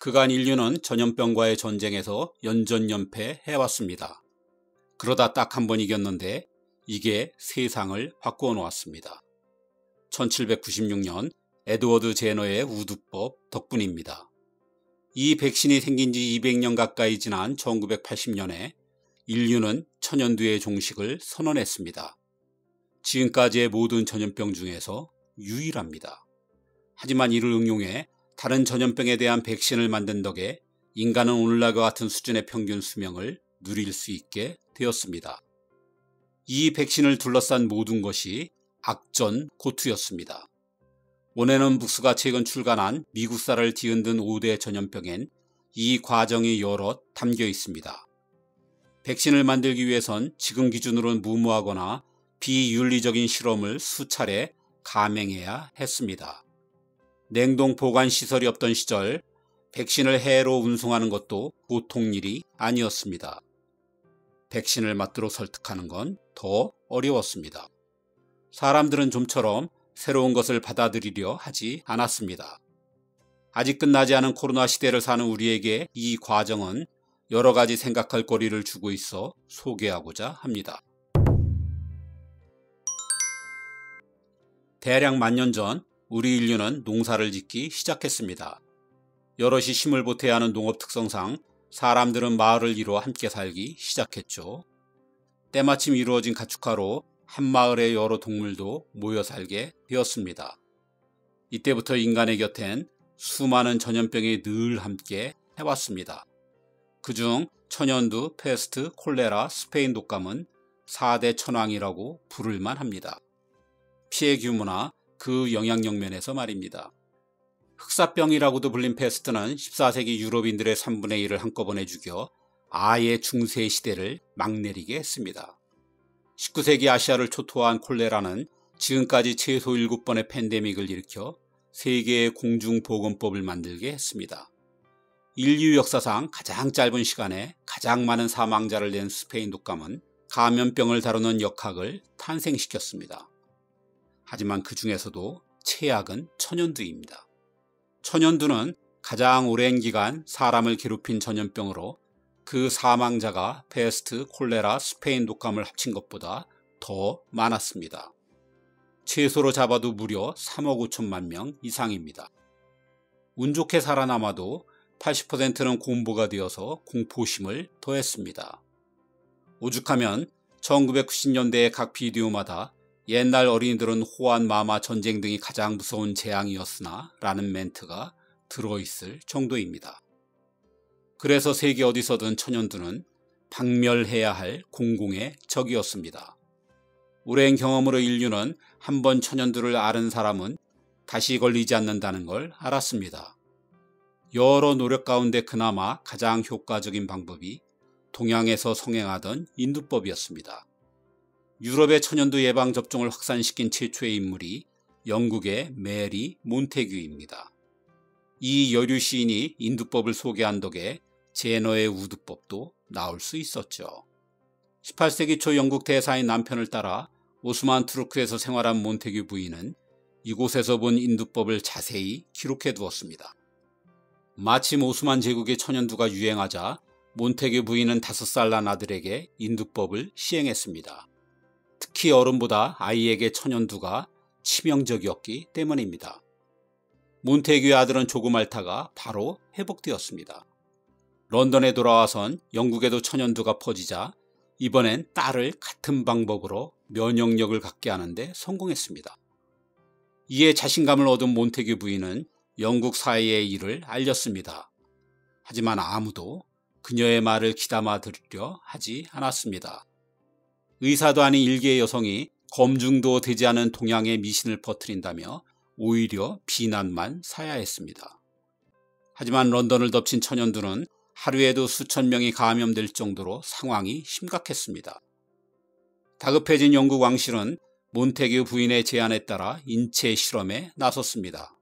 그간 인류는 전염병과의 전쟁에서 연전연패해왔습니다. 그러다 딱 한 번 이겼는데 이게 세상을 바꾸어 놓았습니다. 1796년 에드워드 제너의 우두법 덕분입니다. 이 백신이 생긴 지 200년 가까이 지난 1980년에 인류는 천연두의 종식을 선언했습니다. 지금까지의 모든 전염병 중에서 유일합니다. 하지만 이를 응용해 다른 전염병에 대한 백신을 만든 덕에 인간은 오늘날과 같은 수준의 평균 수명을 누릴 수 있게 되었습니다. 이 백신을 둘러싼 모든 것이 악전고투였습니다. 원해는 북스가 최근 출간한 미국사를 뒤흔든 5대 전염병엔 이 과정이 여럿 담겨 있습니다. 백신을 만들기 위해선 지금 기준으로는 무모하거나 비윤리적인 실험을 수차례 감행해야 했습니다. 냉동 보관 시설이 없던 시절 백신을 해외로 운송하는 것도 보통 일이 아니었습니다. 백신을 맞도록 설득하는 건 더 어려웠습니다. 사람들은 좀처럼 새로운 것을 받아들이려 하지 않았습니다. 아직 끝나지 않은 코로나 시대를 사는 우리에게 이 과정은 여러 가지 생각할 거리를 주고 있어 소개하고자 합니다. 대략 10,000년 전 우리 인류는 농사를 짓기 시작했습니다. 여럿이 힘을 보태야 하는 농업 특성상 사람들은 마을을 이루어 함께 살기 시작했죠. 때마침 이루어진 가축화로 한 마을의 여러 동물도 모여 살게 되었습니다. 이때부터 인간의 곁엔 수많은 전염병이 늘 함께 해왔습니다. 그중 천연두, 패스트, 콜레라, 스페인 독감은 4대 천왕이라고 부를만 합니다. 피해 규모나 그 영향력 면에서 말입니다. 흑사병이라고도 불린 패스트는 14세기 유럽인들의 3분의 1을 한꺼번에 죽여 아예 중세 시대를 막내리게 했습니다. 19세기 아시아를 초토화한 콜레라는 지금까지 최소 7번의 팬데믹을 일으켜 세계의 공중보건법을 만들게 했습니다. 인류 역사상 가장 짧은 시간에 가장 많은 사망자를 낸 스페인 독감은 감염병을 다루는 역학을 탄생시켰습니다. 하지만 그 중에서도 최악은 천연두입니다. 천연두는 가장 오랜 기간 사람을 괴롭힌 전염병으로 그 사망자가 패스트, 콜레라, 스페인 독감을 합친 것보다 더 많았습니다. 최소로 잡아도 무려 3억 5천만 명 이상입니다. 운 좋게 살아남아도 80%는 공보가 되어서 공포심을 더했습니다. 오죽하면 1990년대의 각 비디오마다 옛날 어린이들은 호환, 마마, 전쟁 등이 가장 무서운 재앙이었으나 라는 멘트가 들어있을 정도입니다. 그래서 세계 어디서든 천연두는 박멸해야 할 공공의 적이었습니다. 오랜 경험으로 인류는 한 번 천연두를 앓은 사람은 다시 걸리지 않는다는 걸 알았습니다. 여러 노력 가운데 그나마 가장 효과적인 방법이 동양에서 성행하던 인두법이었습니다. 유럽의 천연두 예방 접종을 확산시킨 최초의 인물이 영국의 메리 몬테규입니다. 이 여류 시인이 인두법을 소개한 덕에 제너의 우두법도 나올 수 있었죠. 18세기 초 영국 대사인 남편을 따라 오스만 투르크에서 생활한 몬테규 부인은 이곳에서 본 인두법을 자세히 기록해 두었습니다. 마침 오스만 제국의 천연두가 유행하자 몬테규 부인은 5살 난 아들에게 인두법을 시행했습니다. 특히 어른보다 아이에게 천연두가 치명적이었기 때문입니다. 몬테규의 아들은 조금 앓다가 바로 회복되었습니다. 런던에 돌아와선 영국에도 천연두가 퍼지자 이번엔 딸을 같은 방법으로 면역력을 갖게 하는데 성공했습니다. 이에 자신감을 얻은 몬테규 부인은 영국 사회에 이를 알렸습니다. 하지만 아무도 그녀의 말을 귀담아 들으려 하지 않았습니다. 의사도 아닌 일개의 여성이 검증도 되지 않은 동양의 미신을 퍼뜨린다며 오히려 비난만 사야 했습니다. 하지만 런던을 덮친 천연두는 하루에도 수천 명이 감염될 정도로 상황이 심각했습니다. 다급해진 영국 왕실은 몬테규 부인의 제안에 따라 인체 실험에 나섰습니다.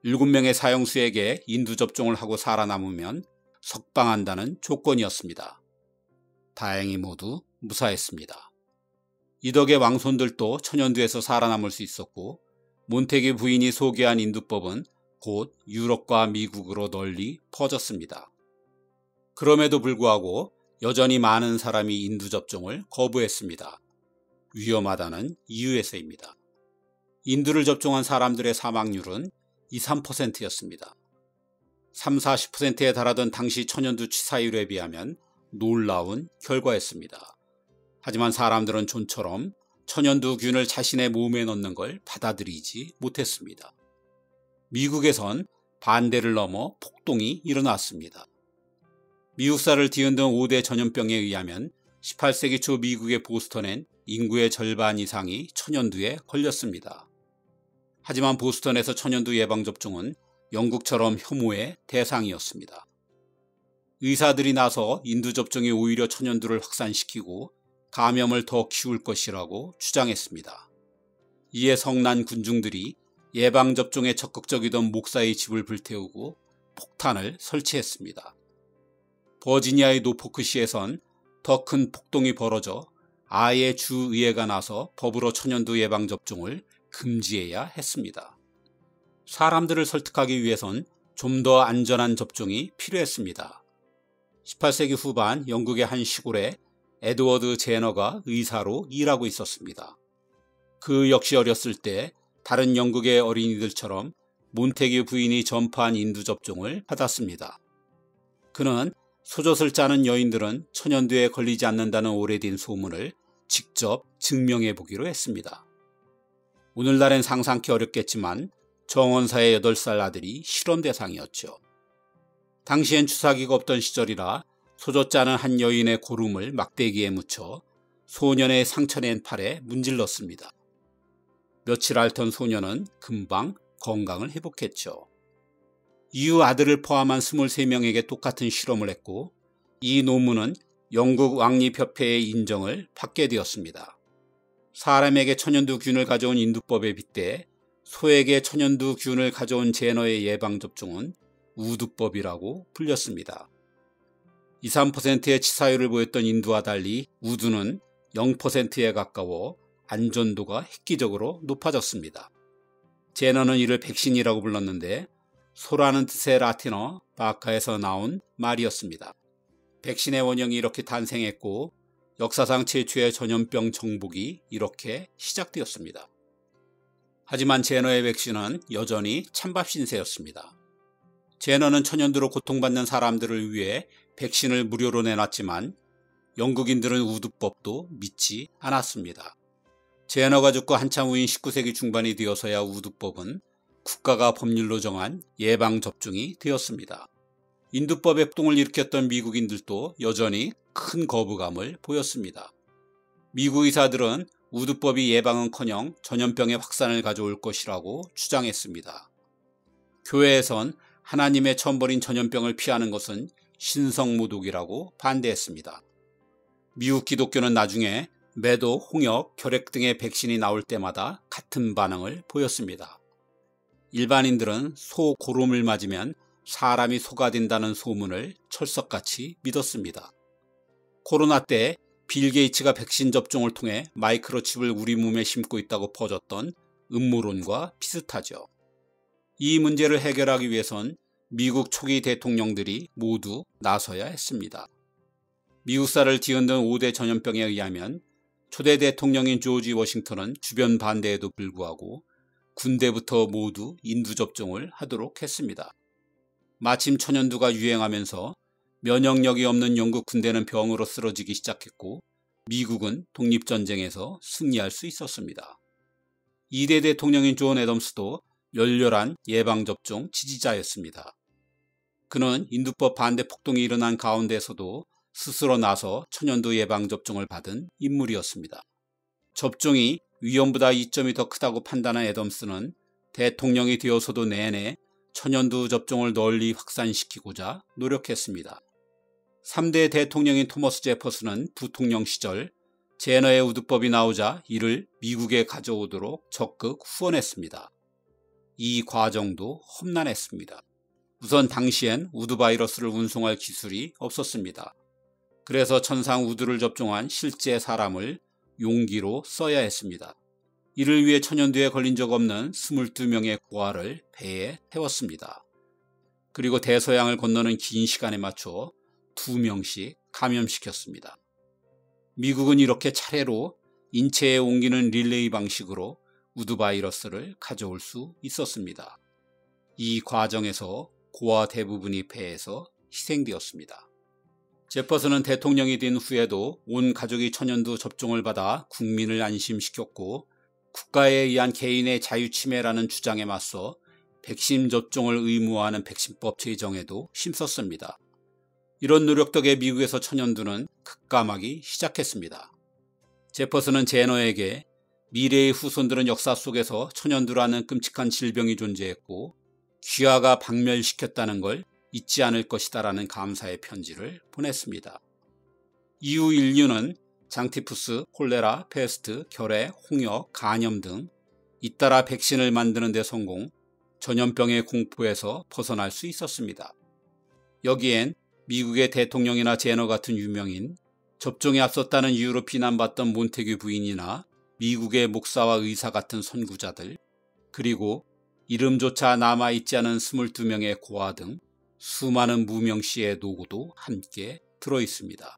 7명의 사형수에게 인두 접종을 하고 살아남으면 석방한다는 조건이었습니다. 다행히 모두 무사했습니다. 이 덕에 왕손들도 천연두에서 살아남을 수 있었고 몬테규 부인이 소개한 인두법은 곧 유럽과 미국으로 널리 퍼졌습니다. 그럼에도 불구하고 여전히 많은 사람이 인두 접종을 거부했습니다. 위험하다는 이유에서입니다. 인두를 접종한 사람들의 사망률은 2~3%였습니다. 30~40%에 달하던 당시 천연두 치사율에 비하면 놀라운 결과였습니다. 하지만 사람들은 좀처럼 천연두균을 자신의 몸에 넣는 걸 받아들이지 못했습니다. 미국에선 반대를 넘어 폭동이 일어났습니다. 미국사를 뒤흔든 5대 전염병에 의하면 18세기 초 미국의 보스턴엔 인구의 절반 이상이 천연두에 걸렸습니다. 하지만 보스턴에서 천연두 예방접종은 영국처럼 혐오의 대상이었습니다. 의사들이 나서 인두 접종이 오히려 천연두를 확산시키고 감염을 더 키울 것이라고 주장했습니다. 이에 성난 군중들이 예방접종에 적극적이던 목사의 집을 불태우고 폭탄을 설치했습니다. 버지니아의 노포크시에선 더 큰 폭동이 벌어져 아예 주의회가 나서 법으로 천연두 예방접종을 금지해야 했습니다. 사람들을 설득하기 위해선 좀 더 안전한 접종이 필요했습니다. 18세기 후반 영국의 한 시골에 에드워드 제너가 의사로 일하고 있었습니다. 그 역시 어렸을 때 다른 영국의 어린이들처럼 몬테규 부인이 전파한 인두 접종을 받았습니다. 그는 소젖을 짜는 여인들은 천연두에 걸리지 않는다는 오래된 소문을 직접 증명해 보기로 했습니다. 오늘날엔 상상기 어렵겠지만 정원사의 8살 아들이 실험 대상이었죠. 당시엔 주사기가 없던 시절이라 소젖 짜는 한 여인의 고름을 막대기에 묻혀 소년의 상처낸 팔에 문질렀습니다. 며칠 앓던 소년은 금방 건강을 회복했죠. 이후 아들을 포함한 23명에게 똑같은 실험을 했고 이 논문은 영국 왕립협회의 인정을 받게 되었습니다. 사람에게 천연두균을 가져온 인두법에 빗대 소에게 천연두균을 가져온 제너의 예방접종은 우두법이라고 불렸습니다. 2~3%의 치사율을 보였던 인두와 달리 우두는 0%에 가까워 안전도가 획기적으로 높아졌습니다. 제너는 이를 백신이라고 불렀는데 소라는 뜻의 라틴어 바카에서 나온 말이었습니다. 백신의 원형이 이렇게 탄생했고 역사상 최초의 전염병 정복이 이렇게 시작되었습니다. 하지만 제너의 백신은 여전히 찬밥 신세였습니다. 제너는 천연두로 고통받는 사람들을 위해 백신을 무료로 내놨지만 영국인들은 우두법도 믿지 않았습니다. 제너가 죽고 한참 후인 19세기 중반이 되어서야 우두법은 국가가 법률로 정한 예방접종이 되었습니다. 인두법의 폭동을 일으켰던 미국인들도 여전히 큰 거부감을 보였습니다. 미국 의사들은 우두법이 예방은커녕 전염병의 확산을 가져올 것이라고 주장했습니다. 교회에선 하나님의 처음 버린 전염병을 피하는 것은 신성모독이라고 반대했습니다. 미국 기독교는 나중에 매도, 홍역, 결핵 등의 백신이 나올 때마다 같은 반응을 보였습니다. 일반인들은 소 고름을 맞으면 사람이 소가 된다는 소문을 철석같이 믿었습니다. 코로나 때 빌 게이츠가 백신 접종을 통해 마이크로칩을 우리 몸에 심고 있다고 퍼졌던 음모론과 비슷하죠. 이 문제를 해결하기 위해선 미국 초기 대통령들이 모두 나서야 했습니다. 미국사를 뒤흔든 5대 전염병에 의하면 초대 대통령인 조지 워싱턴은 주변 반대에도 불구하고 군대부터 모두 인두 접종을 하도록 했습니다. 마침 천연두가 유행하면서 면역력이 없는 영국 군대는 병으로 쓰러지기 시작했고 미국은 독립전쟁에서 승리할 수 있었습니다. 2대 대통령인 존 애덤스도 열렬한 예방접종 지지자였습니다. 그는 인두법 반대 폭동이 일어난 가운데서도 스스로 나서 천연두 예방접종을 받은 인물이었습니다. 접종이 위험보다 이점이 더 크다고 판단한 애덤스는 대통령이 되어서도 내내 천연두 접종을 널리 확산시키고자 노력했습니다. 3대 대통령인 토머스 제퍼슨은 부통령 시절 제너의 우두법이 나오자 이를 미국에 가져오도록 적극 후원했습니다. 이 과정도 험난했습니다. 우선 당시엔 우두 바이러스를 운송할 기술이 없었습니다. 그래서 천상 우두를 접종한 실제 사람을 용기로 써야 했습니다. 이를 위해 천연두에 걸린 적 없는 22명의 고아를 배에 태웠습니다. 그리고 대서양을 건너는 긴 시간에 맞춰 2명씩 감염시켰습니다. 미국은 이렇게 차례로 인체에 옮기는 릴레이 방식으로 우드 바이러스를 가져올 수 있었습니다. 이 과정에서 고아 대부분이 배에서 희생되었습니다. 제퍼슨은 대통령이 된 후에도 온 가족이 천연두 접종을 받아 국민을 안심시켰고 국가에 의한 개인의 자유침해라는 주장에 맞서 백신 접종을 의무화하는 백신법 제정에도 힘썼습니다. 이런 노력 덕에 미국에서 천연두는 급감하기 시작했습니다. 제퍼슨은 제너에게 미래의 후손들은 역사 속에서 천연두라는 끔찍한 질병이 존재했고 귀화가 박멸시켰다는 걸 잊지 않을 것이다라는 감사의 편지를 보냈습니다. 이후 인류는 장티푸스, 콜레라, 페스트, 결핵, 홍역, 간염 등 잇따라 백신을 만드는 데 성공, 전염병의 공포에서 벗어날 수 있었습니다. 여기엔 미국의 대통령이나 제너 같은 유명인, 접종에 앞섰다는 이유로 비난받던 몬테규 부인이나 미국의 목사와 의사 같은 선구자들, 그리고 이름조차 남아있지 않은 22명의 고아 등 수많은 무명시의 노고도 함께 들어있습니다.